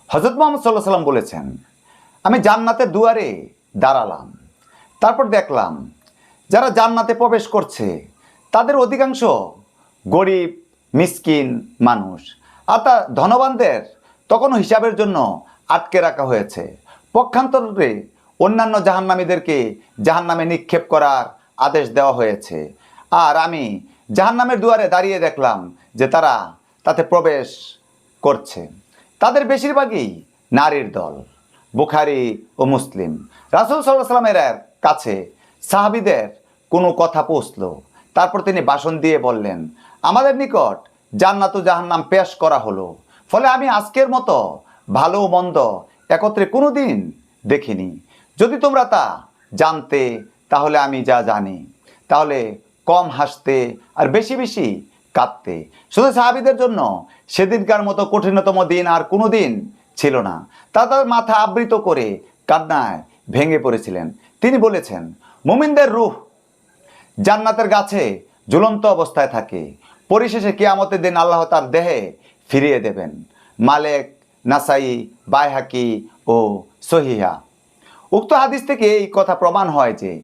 হযরত মুহাম্মদ সাল্লাল্লাহু আলাইহি সাল্লাম বলেছেন, আমি জান্নাতের দুয়ারে দাঁড়ালাম, তারপর দেখলাম যারা জান্নাতে প্রবেশ করছে তাদের অধিকাংশ গরিব মিসকিন মানুষ, আর তা ধনবানদের তখনও হিসাবের জন্য আটকে রাখা হয়েছে। পক্ষান্তরে অন্যান্য জাহান্নামীদেরকে জাহান্নামে নিক্ষেপ করার আদেশ দেওয়া হয়েছে। আর আমি জাহান্নামের দুয়ারে দাঁড়িয়ে দেখলাম যে তারা তাতে প্রবেশ করছে। তাদের বেশিরভাগই নারীর দল। বুখারী ও মুসলিম। রাসূল সাল্লাল্লাহু আলাইহি সাল্লামের কাছে সাহাবীদের কোনো কথা পৌঁছলো। তারপর তিনি ভাষণ দিয়ে বললেন, আমাদের নিকট জান্নাত ও জাহান্নাম পেশ করা হলো, ফলে আমি আজকের মতো ভালো ও মন্দ একত্রে কোনো দিন দেখিনি। যদি তোমরা তা জানতে তাহলে আমি যা জানি, তাহলে কম হাসতে আর বেশি বেশি কাঁদতে। শুধু সাহাবীদের জন্য সেদিনকার মতো কঠিনতম দিন আর কোনো দিন ছিল না। তাদের মাথা আবৃত করে কান্নায় ভেঙে পড়েছিলেন। তিনি বলেছেন, মুমিনদের রূহ জান্নাতের গাছে ঝুলন্ত অবস্থায় থাকে। পরিশেষে কিয়ামতের দিন আল্লাহ তার দেহে ফিরিয়ে দেবেন। মালেক, নাসাই, বাইহাকি ও সহিহা। উক্ত হাদিস থেকে এই কথা প্রমাণ হয় যে